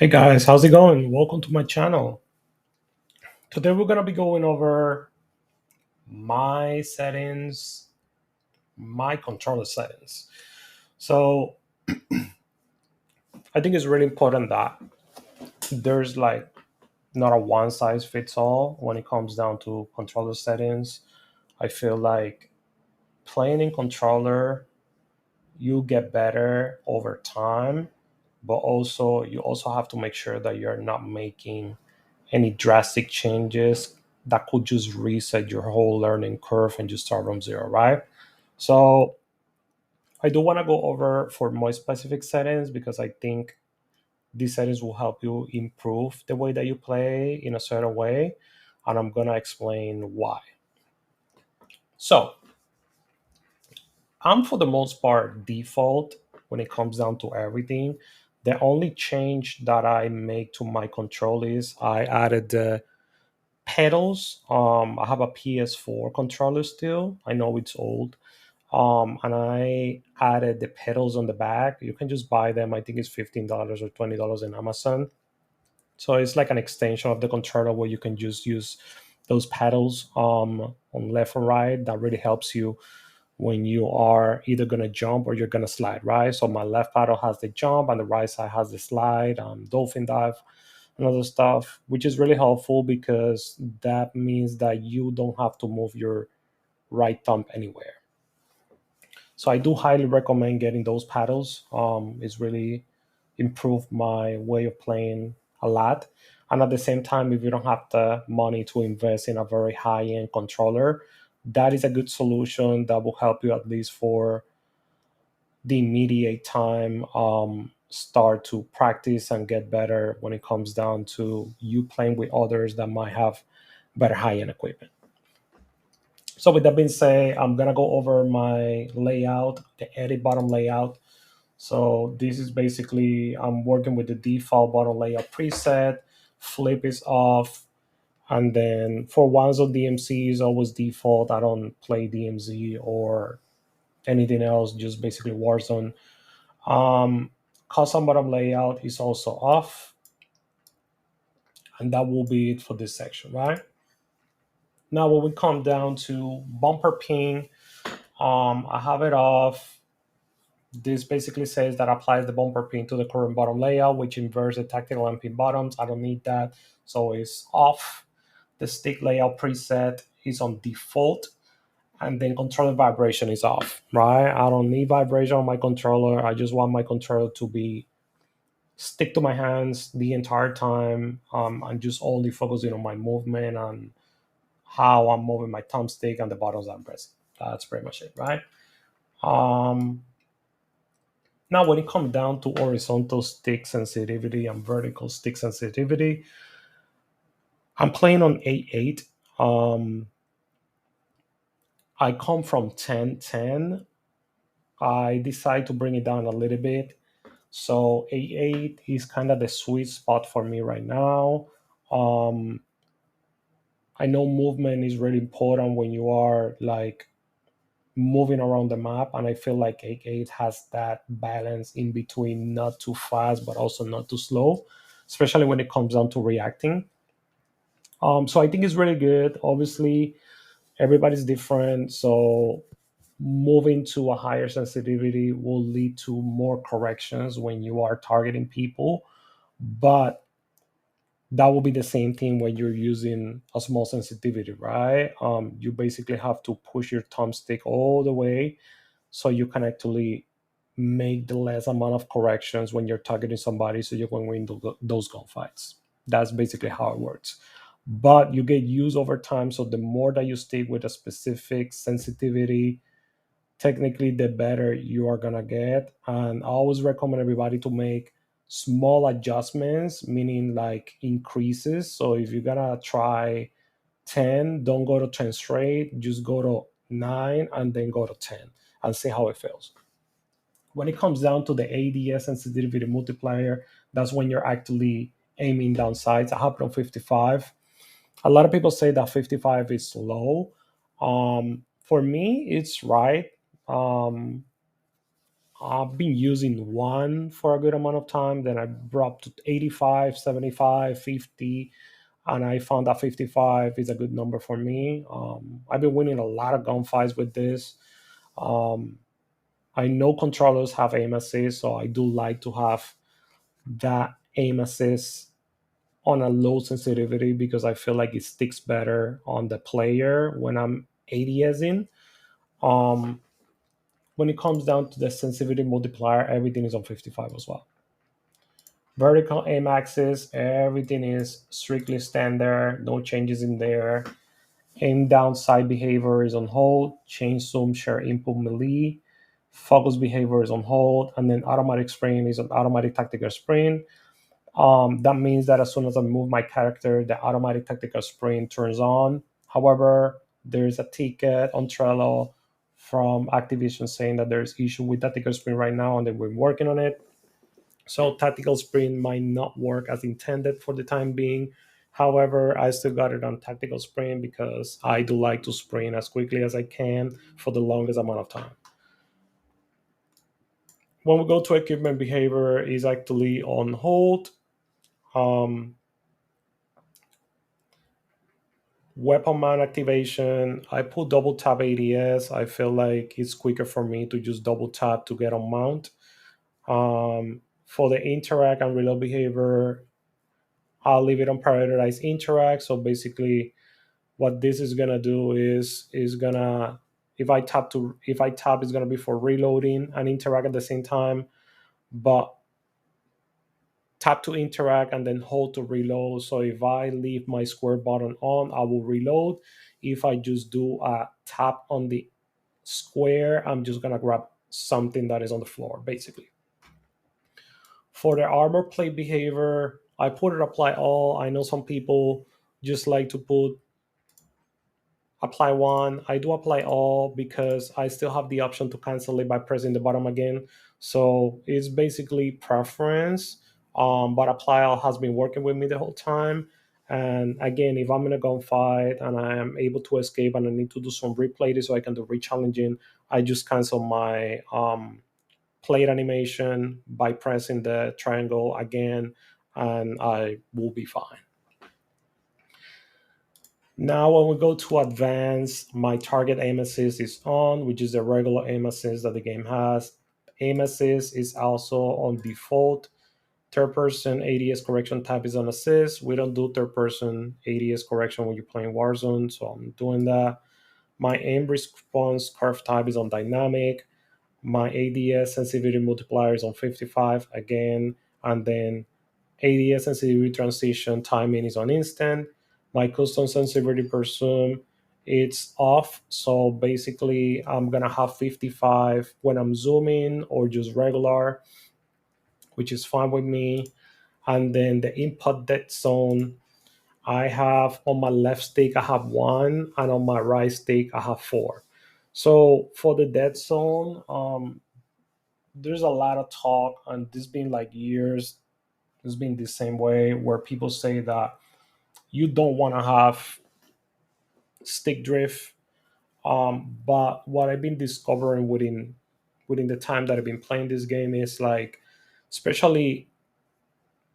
Hey guys, how's it going? Welcome to my channel. Today we're going to be going over my settings, my controller settings. So I think it's really important that there's like not a one size fits all when it comes down to controller settings. I feel like playing in controller, you get better over time, but also you also have to make sure that you're not making any drastic changes that could just reset your whole learning curve and just start from zero, right? So I do want to go over for more specific settings because I think these settings will help you improve the way that you play in a certain way. And I'm going to explain why. So I'm for the most part default when it comes down to everything. The only change that I make to my control is I added the pedals. I have a PS4 controller still. I know it's old. And I added the pedals on the back. You can just buy them. I think it's $15 or $20 in Amazon. So it's like an extension of the controller where you can just use those pedals on left and right. That really helps you when you are either going to jump or you're going to slide, right? So my left paddle has the jump and the right side has the slide, dolphin dive, and other stuff, which is really helpful because that means that you don't have to move your right thumb anywhere. So I do highly recommend getting those paddles. It's really improved my way of playing a lot. And at the same time, if you don't have the money to invest in a very high end controller, that is a good solution that will help you at least for the immediate time. Start to practice and get better when it comes down to you playing with others that might have better high end equipment. So with that being said, I'm gonna go over my layout, the edit bottom layout. So this is basically I'm working with the default bottom layout preset. Flip is off, and then for Warzone DMC is always default. I don't play DMZ or anything else, just basically Warzone. Um, Custom bottom layout is also off, and that will be it for this section, right? Now when we come down to bumper ping, I have it off. This basically says that applies the bumper pin to the current bottom layout, which inverts the tactical and pin bottoms. I don't need that, so it's off. The stick layout preset is on default, and then controller vibration is off, right? I don't need vibration on my controller. I just want my controller to be stick to my hands the entire time, and just only focusing on my movement and how I'm moving my thumbstick and the buttons I'm pressing. That's pretty much it, right? Um, Now, when it comes down to horizontal stick sensitivity and vertical stick sensitivity, I'm playing on 8.8. I come from 10.10. I decide to bring it down a little bit. So 8.8 is kind of the sweet spot for me right now. Um, I know movement is really important when you are like moving around the map, and I feel like 8.8 has that balance in between not too fast but also not too slow, especially when it comes down to reacting. So I think it's really good. Obviously everybody's different, so moving to a higher sensitivity will lead to more corrections when you are targeting people, but that will be the same thing when you're using a small sensitivity, right? You basically have to push your thumbstick all the way so you can actually make the less amount of corrections when you're targeting somebody so you can win those gunfights. That's basically how it works. But you get used over time, so the more that you stick with a specific sensitivity, technically the better you are gonna get. And I always recommend everybody to make small adjustments, meaning like increases. So if you're gonna try 10, don't go to 10 straight, just go to 9 and then go to 10 and see how it feels. When it comes down to the ADS sensitivity multiplier, that's when you're actually aiming down sights. I have it on 55. A lot of people say that 55 is low. For me, it's right. Um, I've been using one for a good amount of time. Then I brought to 85, 75, 50, and I found that 55 is a good number for me. I've been winning a lot of gunfights with this. Um, I know controllers have aim assist, so I do like to have that aim assist on a low sensitivity because I feel like it sticks better on the player when I'm ADS in. Um, when it comes down to the sensitivity multiplier, everything is on 55 as well. Vertical aim axis, everything is strictly standard, no changes in there. Aim down side behavior is on hold, change zoom share input melee, focus behavior is on hold, and then automatic sprint is an automatic tactical sprint. That means that as soon as I move my character, the automatic tactical sprint turns on. However, there's a ticket on Trello from Activision saying that there's issue with tactical sprint right now, and that we're working on it. So tactical sprint might not work as intended for the time being. However, I still got it on tactical sprint because I do like to sprint as quickly as I can for the longest amount of time. When we go to equipment behavior, is actually on hold. Um, Weapon mount activation, I put double tap ADS. I feel like it's quicker for me to just double tap to get on mount. For the interact and reload behavior, I'll leave it on prioritize interact. So basically, what this is gonna do is gonna if I tap, it's gonna be for reloading and interact at the same time. But tap to interact and then hold to reload. So if I leave my square button on, I will reload. If I just do a tap on the square, I'm just gonna grab something that is on the floor, basically. For the armor plate behavior, I put it apply all. I know some people just like to put apply one. I do apply all because I still have the option to cancel it by pressing the bottom again. So it's basically preference. But apply all has been working with me the whole time. And again, if I'm in a gunfight and I am able to escape and I need to do some replay so I can do re-challenging, I just cancel my plate animation by pressing the triangle again, and I will be fine. Now, when we go to advanced, my target aim assist is on, which is the regular aim assist that the game has. Aim assist is also on default. Third person ADS correction type is on assist. We don't do third person ADS correction when you're playing Warzone, so I'm doing that. My aim response curve type is on dynamic. My ADS sensitivity multiplier is on 55 again, and then ADS sensitivity transition timing is on instant. My custom sensitivity per zoom, it's off. So basically, I'm gonna have 55 when I'm zooming or just regular, which is fine with me. And then the input dead zone, I have on my left stick, I have one, and on my right stick, I have four. So for the dead zone, there's a lot of talk, and this been like years. It's been the same way where people say that you don't want to have stick drift. But what I've been discovering within the time that I've been playing this game is like, especially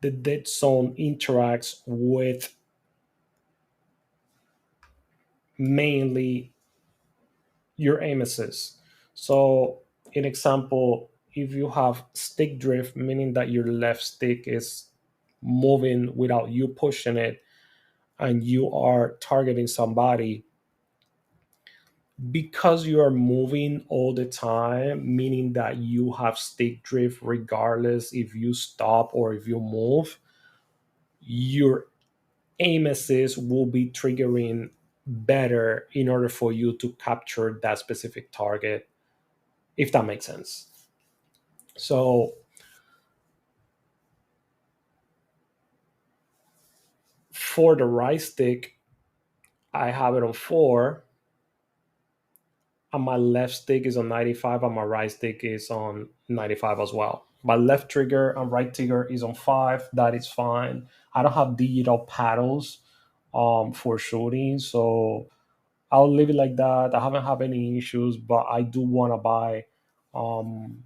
the dead zone interacts with mainly your aim assist. So, in example, if you have stick drift, meaning that your left stick is moving without you pushing it, and you are targeting somebody, because you are moving all the time, meaning that you have stick drift regardless if you stop or if you move, your aim assist will be triggering better in order for you to capture that specific target, if that makes sense. So for the right stick, I have it on 4, and my left stick is on 95, and my right stick is on 95 as well. My left trigger and right trigger is on 5. That is fine. I don't have digital paddles for shooting, so I'll leave it like that. I haven't had any issues, but I do want to buy um,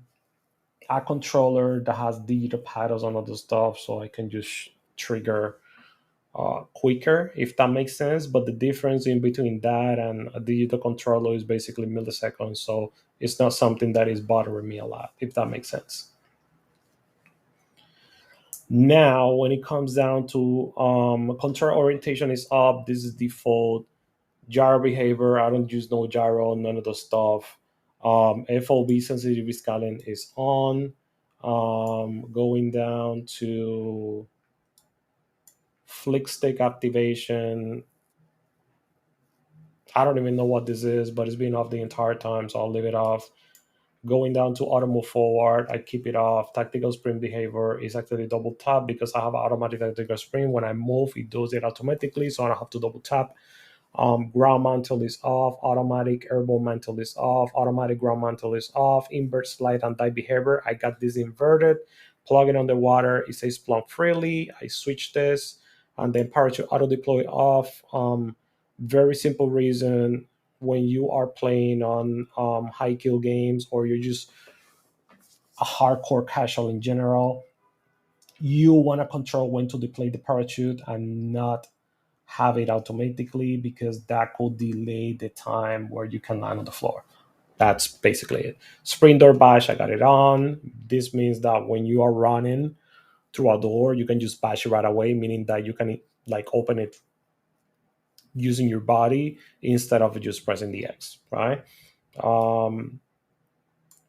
a controller that has digital paddles and other stuff, so I can just trigger quicker, if that makes sense. But the difference in between that and a digital controller is basically milliseconds, so it's not something that is bothering me a lot, if that makes sense. Now, when it comes down to control orientation is up. This is default. Gyro behavior, I don't use no gyro, none of the stuff. FOB sensitivity scaling is on. Going down to flick stick activation, I don't even know what this is, but it's been off the entire time, so I'll leave it off. Going down to auto move forward, I keep it off. Tactical sprint behavior is actually double tap because I have automatic tactical sprint. When I move, it does it automatically, so I don't have to double tap. Ground mantle is off. Automatic airborne mantle is off. Automatic ground mantle is off. Invert slide and dive behavior, I got this inverted. Plug it underwater, it says plumb freely. I switch this, and then parachute auto deploy off. Very simple reason: when you are playing on high kill games, or you're just a hardcore casual in general, you want to control when to deploy the parachute and not have it automatically, because that could delay the time where you can land on the floor. That's basically it. Sprint door bash, I got it on. This means that when you are running through a door, you can just bash it right away, meaning that you can like open it using your body instead of just pressing the X, right? Um,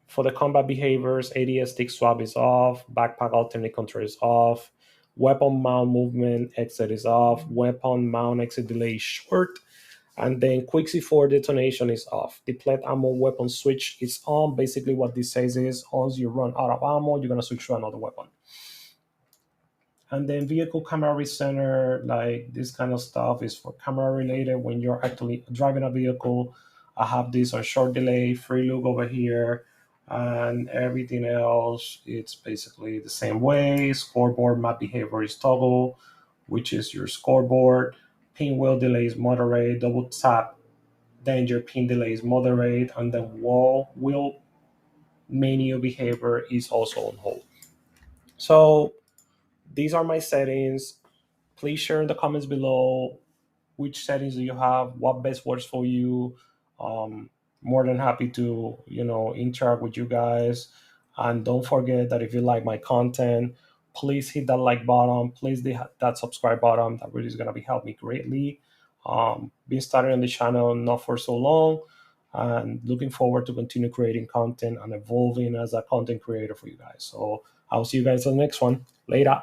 for the combat behaviors, ADS stick swap is off, backpack alternate control is off, weapon mount movement exit is off, weapon mount exit delay is short, and then quick C4 detonation is off. Deplete ammo weapon switch is on. Basically, what this says is once you run out of ammo, you're gonna switch to another weapon. And then vehicle camera recenter, like this kind of stuff is for camera related. When you're actually driving a vehicle, I have this on short delay, free look over here, and everything else, it's basically the same way. Scoreboard map behavior is toggle, which is your scoreboard. Pinwheel delay is moderate. Double tap danger pin delay is moderate, and then wall wheel menu behavior is also on hold. So these are my settings. Please share in the comments below which settings do you have, what best works for you. More than happy to interact with you guys. And don't forget that if you like my content, please hit that like button, please hit that subscribe button. That really is going to be help me greatly. Been starting on the channel not for so long, and looking forward to continue creating content and evolving as a content creator for you guys. So I'll see you guys on the next one. Later.